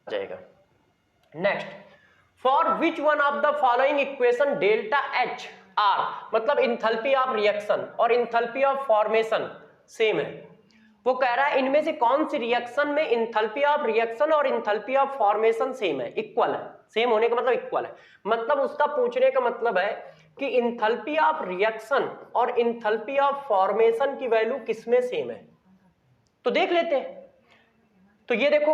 जाएगा। Next, for which one of the following equation delta H R, मतलब enthalpy of reaction और enthalpy of formation same है। वो कह रहा है इनमें से कौन सी रिएक्शन में इंथैल्पी ऑफ रिएक्शन और इंथैल्पी ऑफ फॉर्मेशन सेम है, इक्वल है। सेम होने का मतलब इक्वल है, मतलब उसका पूछने का मतलब है कि इंथैल्पी ऑफ रिएक्शन और इंथैल्पी ऑफ फॉर्मेशन की वैल्यू किसमें सेम है। तो देख लेते हैं। तो ये देखो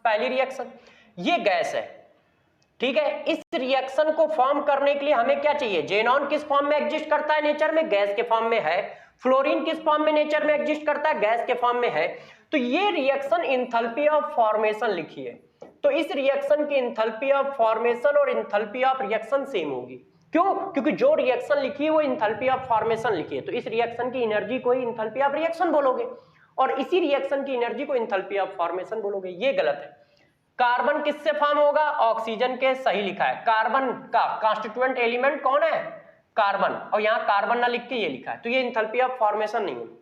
पहली रिएक्शन, ये गैस है, ठीक है। इस रिएक्शन को फॉर्म करने के लिए हमें क्या चाहिए, जेनॉन किस फॉर्म में एग्जिस्ट करता है नेचर में, गैस के फॉर्म में है। फ्लोरीन किस फॉर्म में नेचर में एग्जिस्ट करता है, गैस के फॉर्म में है। तो ये रिएक्शन इंथैल्पी ऑफ फॉर्मेशन लिखी है, तो इस रिएक्शन की इंथैल्पी ऑफ फॉर्मेशन और इंथैल्पी ऑफ रिएक्शन सेम होगी। क्यों? क्योंकि जो रिएक्शन लिखी है वो इंथैल्पी ऑफ फॉर्मेशन लिखी है, तो इस रिएक्शन की एनर्जी को ही इंथैल्पी ऑफ रिएक्शन बोलोगे और इसी रिएक्शन की एनर्जी को इंथैल्पी ऑफ फॉर्मेशन बोलोगे। ये गलत है। कार्बन किससे फॉर्म होगा, ऑक्सीजन के, सही लिखा है। कार्बन का कांस्टिट्यूएंट एलिमेंट कौन है, कार्बन, और यहां कार्बन ना लिख के ये लिखा है, तो ये इंथैल्पी ऑफ फॉर्मेशन नहीं है।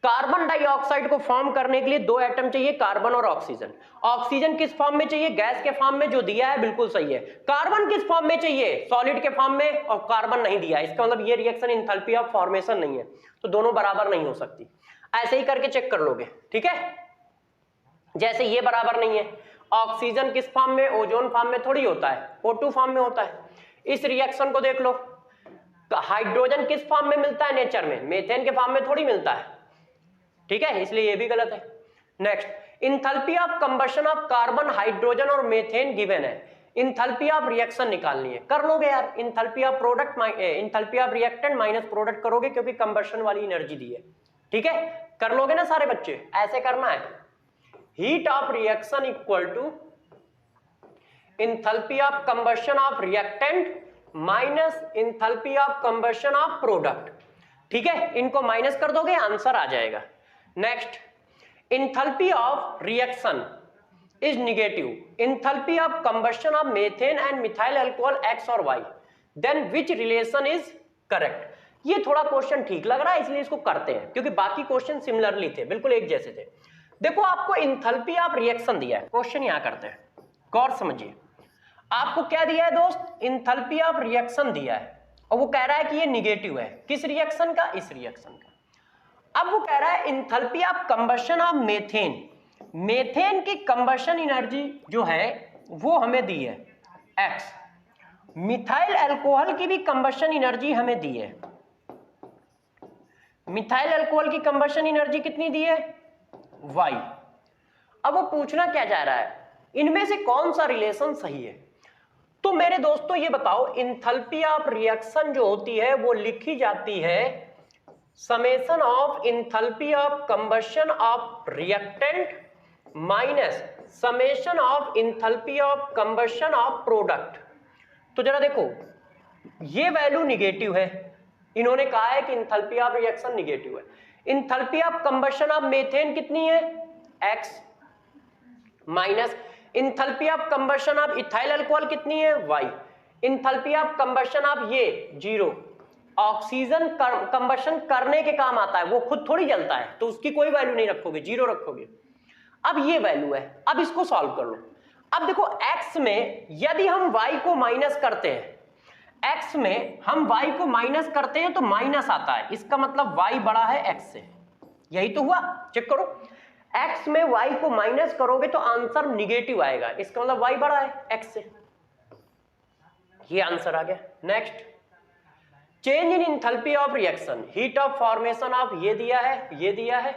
कार्बन डाइऑक्साइड को फॉर्म करने के लिए दो एटम चाहिए, कार्बन और ऑक्सीजन। ऑक्सीजन किस फॉर्म में चाहिए, गैस के फॉर्म में, जो दिया है बिल्कुल सही है। कार्बन किस फॉर्म में चाहिए, सॉलिड के फॉर्म में, और कार्बन नहीं दिया, इसका मतलब ये रिएक्शन इंथैल्पी ऑफ फॉर्मेशन नहीं है, तो दोनों बराबर नहीं हो सकती। ऐसे ही करके चेक कर लोगे, ठीक है। जैसे ये बराबर नहीं है, ऑक्सीजन किस फॉर्म में, ओजोन फॉर्म में थोड़ी होता है, O2 फॉर्म में होता है। इस रिएक्शन को देख लो, हाइड्रोजन किस फॉर्म में मिलता है नेचर में, मीथेन के फॉर्म में थोड़ी मिलता है, ठीक है, इसलिए ये भी गलत है। Next, enthalpy of combustion of carbon, hydrogen और मीथेन गिवन है, इंथैल्पी ऑफ रिएक्शन निकालनी है, कर लोगे यार। Enthalpy of product, enthalpy of reactant minus product करोगे क्योंकि कंबशन वाली एनर्जी दी है, ठीक है, कर लोगे ना सारे बच्चे, ऐसे करना है। Heat of reaction equal to enthalpy of combustion of reactant minus enthalpy of combustion of product, ठीक है, इनको माइनस कर दोगे आंसर आ जाएगा। Next, enthalpy of reaction is negative, enthalpy of combustion of methane and methyl alcohol X और Y, then which relation is correct. ये थोड़ा क्वेश्चन ठीक लग रहा है इसलिए इसको करते हैं, क्योंकि बाकी क्वेश्चन सिमिलरली थे, बिल्कुल एक जैसे थे। देखो आपको इंथैल्पी ऑफ रिएक्शन दिया है, क्वेश्चन यहां करते हैं, गौर समझिए। आपको क्या दिया है दोस्त, इंथैल्पी ऑफ रिएक्शन दिया है, और वो कह रहा है कि ये निगेटिव है, किस रिएक्शन का, इस रिएक्शन का। अब वो कह रहा है enthalpy of combustion of methane, methane की कंबशन एनर्जी जो है वो हमें दी है x, मिथाइल अल्कोहल की भी कंबशन एनर्जी हमें दी है, मिथाइल अल्कोहल की कंबशन एनर्जी कितनी दी है, y। अब वो पूछना क्या जा रहा है, इनमें से कौन सा रिलेशन सही है। तो मेरे दोस्तों ये बताओ, इंथैल्पी ऑफ रिएक्शन जो होती है वो लिखी जाती है summation of enthalpy of combustion of reactant minus summation of enthalpy of combustion of product. तो जरा देखो, ये वैल्यू निगेटिव है, इन्होंने कहा है कि इंथैल्पी ऑफ रिएक्शन निगेटिव है। Enthalpy of combustion of methane कितनी है, x, minus enthalpy of combustion of ethyl alcohol कितनी है, y, enthalpy of combustion of ये 0। ऑक्सीजन कंबशन करने के काम आता है, वो खुद थोड़ी जलता है, तो उसकी कोई वैल्यू नहीं रखोगे, 0 रखोगे। अब ये वैल्यू है, अब इसको सॉल्व कर लो। अब देखो x में यदि हम y को माइनस करते हैं, x में हम y को माइनस करते हैं तो माइनस आता है, इसका मतलब y बड़ा है x से, यही तो हुआ, चेक करो। x में y को माइनस करोगे तो आंसर निगेटिव आएगा, इसका मतलब y बड़ा है x से, ये आंसर आ गया। Next, change in enthalpy of reaction, heat of formation of, ये दिया है, ये दिया है।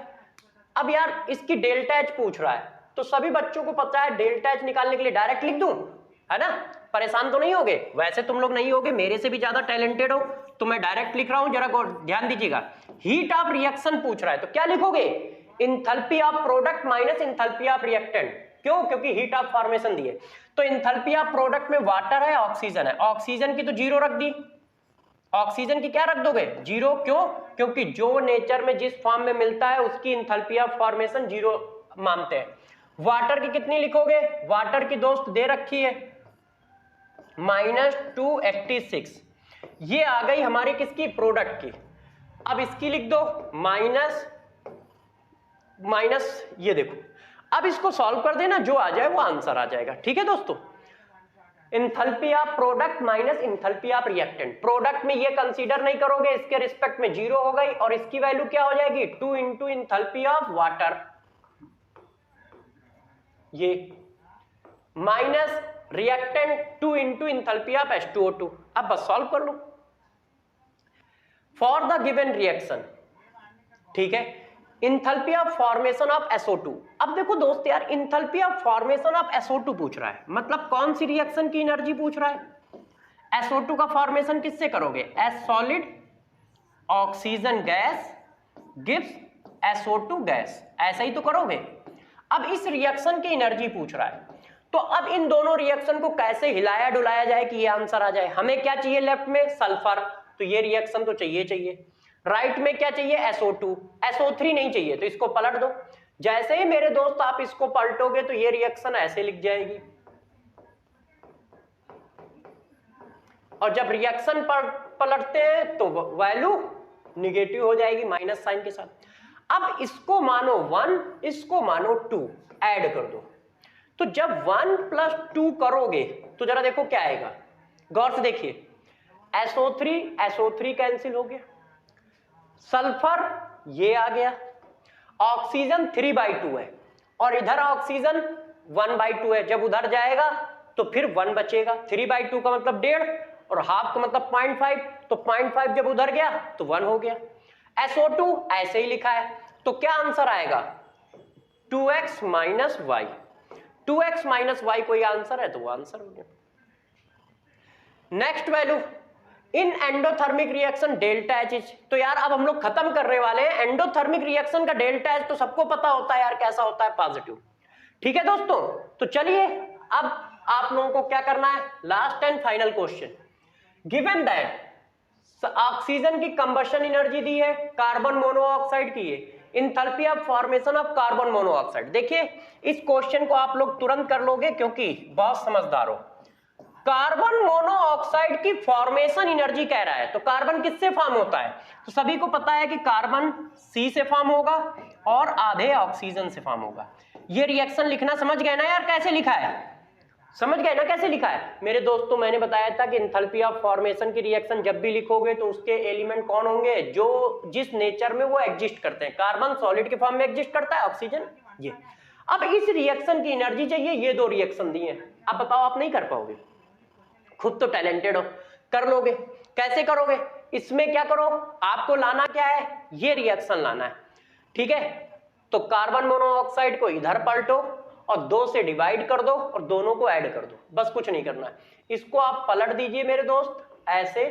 अब यार इसकी डेल्टा एच पूछ रहा है, तो सभी बच्चों को पता है डेल्टा एच निकालने के लिए डायरेक्ट लिख दूं, है ना, परेशान तो नहीं होगे, वैसे तुम लोग नहीं होगे, मेरे से भी ज्यादा टैलेंटेड हो, तो मैं डायरेक्ट लिख रहा हूं, जरा ध्यान दीजिएगा। हीट ऑफ रिएक्शन पूछ रहा है तो क्या लिखोगे, enthalpy of product minus enthalpy of reactant, क्यों, क्योंकि हीट ऑफ फॉर्मेशन दिए। तो इंथैल्पी ऑफ प्रोडक्ट में वाटर है, ऑक्सीजन है, ऑक्सीजन की तो 0 रख दी, ऑक्सीजन की क्या रख दोगे, 0, क्यों, क्योंकि जो नेचर में जिस फॉर्म में मिलता है उसकी इंथैल्पी ऑफ फॉर्मेशन 0 मानते हैं। वाटर की कितनी लिखोगे, वाटर की दोस्त दे रखी है -286, ये आ गई हमारी किसकी, प्रोडक्ट की। अब इसकी लिख दो माइनस, ये देखो, अब इसको सॉल्व कर देना, जो आ जाए वो आंसर आ जाएगा। ठीक है दोस्तों, enthalpy of product minus enthalpy of reactant. Product में ये कंसीडर नहीं करोगे, इसके रिस्पेक्ट में 0 हो गई, और इसकी वैल्यू क्या हो जाएगी 2 इंटू इंथैल्पी ऑफ वाटर, ये minus reactant 2 into enthalpy of H2O2। अब बस सॉल्व कर लो फॉर द गिवन रिएक्शन। ठीक है, enthalpy of formation of SO2। अब देखो दोस्त यार, enthalpy of formation of SO2 पूछ रहा है, मतलब कौन सी रिएक्शन की एनर्जी पूछ रहा है। SO2 का फॉर्मेशन किससे करोगे, S solid oxygen gas gives SO2 gas, ऐसा ही तो करोगे। अब इस रिएक्शन की एनर्जी पूछ रहा है, तो अब इन दोनों रिएक्शन को कैसे हिलाया डुलाया जाए कि ये आंसर आ जाए। हमें क्या चाहिए लेफ्ट में, सल्फर, तो ये रिएक्शन तो चाहिए। राइट में क्या चाहिए, SO2, SO3 नहीं चाहिए, तो इसको पलट दो। जैसे ही मेरे दोस्त आप इसको पलटोगे तो ये रिएक्शन ऐसे लिख जाएगी, और जब रिएक्शन पलटते हैं तो वैल्यू निगेटिव हो जाएगी माइनस साइन के साथ। अब इसको मानो 1, इसको मानो 2, ऐड कर दो। तो जब 1 प्लस 2 करोगे तो जरा देखो क्या आएगा, गौर से देखिए, SO3 कैंसिल हो गया, सल्फर ये आ गया, ऑक्सीजन 3/2 है, और इधर ऑक्सीजन 1/2 है। जब उधर जाएगा तो फिर 1 बचेगा, 3/2 का मतलब 1.5 और हाफ का मतलब 0.5, तो 0.5 जब उधर गया तो 1 हो गया। SO2 ऐसे ही लिखा है, तो क्या आंसर आएगा 2x minus y. 2x minus y कोई आंसर है तो वो आंसर हो गया। Next value in endothermic reaction delta H. तो यार अब हम लोग खत्म करने वाले हैं। एंडोथर्मिक रिएक्शन का डेल्टा एच तो सबको पता होता है यार, कैसा होता है, पॉजिटिव। ठीक है दोस्तों, तो चलिए अब आप लोगों को क्या करना है, last and final question. Given that oxygen की कंबशन एनर्जी दी है कार्बन मोनोऑक्साइड की है, enthalpy of formation of carbon monoxide. देखिए इस क्वेश्चन को आप लोग तुरंत कर लोगे क्योंकि बहुत समझदार हो। कार्बन मोनोऑक्साइड की फॉर्मेशन एनर्जी कह रहा है, तो कार्बन किससे फॉर्म होता है, तो सभी को पता है कि कार्बन C से फॉर्म होगा और आधे ऑक्सीजन से फॉर्म होगा। ये रिएक्शन लिखना समझ गए ना यार, कैसे लिखा है, समझ गए ना कैसे लिखा है। मेरे दोस्तों मैंने बताया था कि इंथैल्पी ऑफ फॉर्मेशन की रिएक्शन जब भी लिखोगे तो उसके एलिमेंट कौन होंगे, जो जिस नेचर में वो एग्जिस्ट करते हैं। कार्बन सॉलिड के फॉर्म में एग्जिस्ट करता है, ऑक्सीजन ये। अब इस रिएक्शन की एनर्जी चाहिए, ये दो रिएक्शन दी है। अब बताओ आप नहीं कर पाओगे, खुद तो टैलेंटेड हो, कर लोगे। कैसे करोगे, इसमें क्या करो, आपको लाना क्या है, ये रिएक्शन लाना है। ठीक है, तो कार्बन मोनोऑक्साइड को इधर पलटो और 2 से डिवाइड कर दो और दोनों को ऐड कर दो, बस कुछ नहीं करना है। इसको आप पलट दीजिए मेरे दोस्त ऐसे।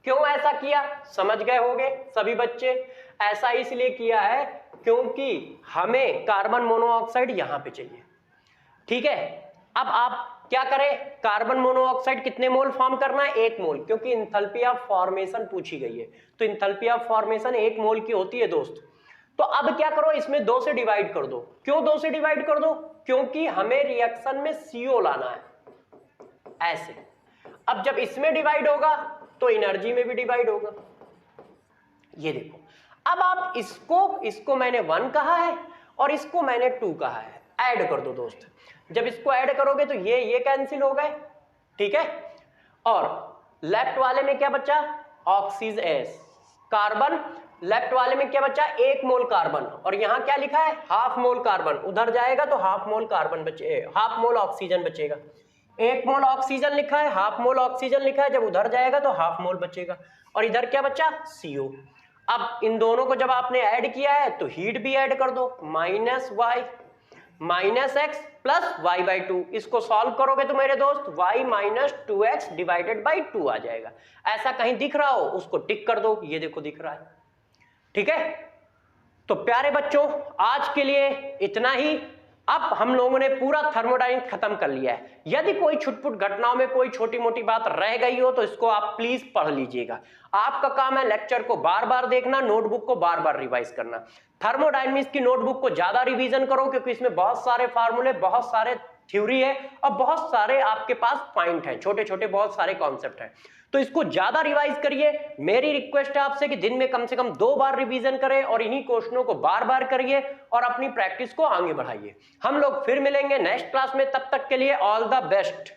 क्यों ऐसा किया समझ गए होंगे सभी बच्चे। ऐसा इसलिए किया है क्योंकि हमें कार्बन मोनोऑक्साइड यहां पे चाहिए। ठीक है, अब आप क्या करें, कार्बन मोनोऑक्साइड कितने मोल फॉर्म करना है, 1 मोल, क्योंकि इंथैल्पी ऑफ फॉर्मेशन पूछी गई है, तो इंथैल्पी ऑफ फॉर्मेशन 1 मोल की होती है दोस्त। तो अब क्या करो, इसमें 2 से डिवाइड कर दो। क्यों 2 से डिवाइड कर दो, क्योंकि हमें रिएक्शन में CO लाना है ऐसे। अब जब इसमें डिवाइड होगा तो एनर्जी में भी डिवाइड होगा। ये देखो, अब आप इसको मैंने 1 कहा है और इसको मैंने 2 कहा है, ऐड कर दो दोस्त। जब इसको ऐड करोगे तो ये कैंसिल हो गए। ठीक है, और लेफ्ट वाले में क्या बचा, ऑक्सीजन कार्बन, लेफ्ट वाले में क्या बचा, 1 मोल कार्बन, और यहां क्या लिखा है, हाफ मोल कार्बन। उधर जाएगा तो हाफ मोल कार्बन बचे, हाफ मोल ऑक्सीजन बचेगा। 1 मोल ऑक्सीजन लिखा है, हाफ मोल ऑक्सीजन लिखा है, जब उधर जाएगा तो हाफ मोल बचेगा, और इधर क्या बचा, CO। अब इन दोनों को जब आपने ऐड किया है तो हीट भी ऐड कर दो, -y minus x plus y/2। इसको सॉल्व करोगे तो मेरे दोस्त y minus 2x divided by 2 आ जाएगा। ऐसा कहीं दिख रहा हो उसको टिक कर दो, ये देखो दिख रहा है। ठीक है, तो प्यारे बच्चों आज के लिए इतना ही। अब हम लोगों ने पूरा थर्मोडायनेमिक्स खत्म कर लिया है। यदि कोई छुटपुट घटनाओं में कोई छोटी मोटी बात रह गई हो तो इसको आप प्लीज पढ़ लीजिएगा। आपका काम है लेक्चर को बार बार देखना, नोटबुक को बार बार रिवाइज करना। थर्मोडायनेमिक्स की नोटबुक को ज्यादा रिवीजन करो क्योंकि इसमें बहुत सारे फार्मूले, बहुत सारे थ्योरी है और बहुत सारे आपके पास पॉइंट है, छोटे छोटे बहुत सारे कॉन्सेप्ट हैं। तो इसको ज्यादा रिवाइज करिए। मेरी रिक्वेस्ट है आपसे कि दिन में कम से कम 2 बार रिवीजन करें और इन्हीं क्वेश्चनों को बार बार करिए और अपनी प्रैक्टिस को आगे बढ़ाइए। हम लोग फिर मिलेंगे नेक्स्ट क्लास में, तब तक के लिए ऑल द बेस्ट।